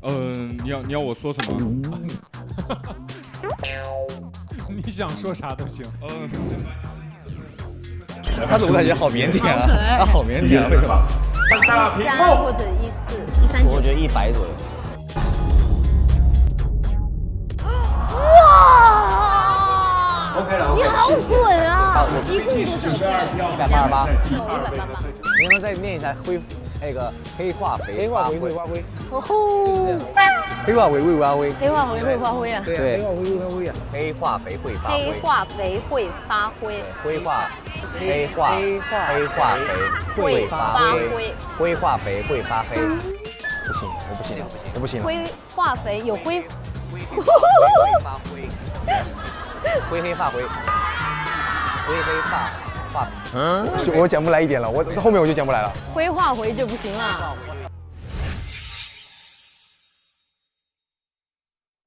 你要我说什么？你想说啥都行。他怎么感觉好腼腆啊？好可爱他好腼腆啊，为什么？ 13或者14、139。我觉得100左右。哇 OK 了，你好准啊！一共多少188。 188。你能不能再念一下那个黑化肥？黑化肥会发挥。哦吼！黑化肥会发挥。黑化肥会发挥啊！对，黑化肥会发挥啊。黑化肥会发挥。黑化肥会发挥。黑化肥会发挥。灰化肥会发黑。不行，我不行，我不行。灰化肥有灰。发灰。灰黑化灰。灰黑化。我讲不来一点了，我后面我就讲不来了。灰化肥就不行了。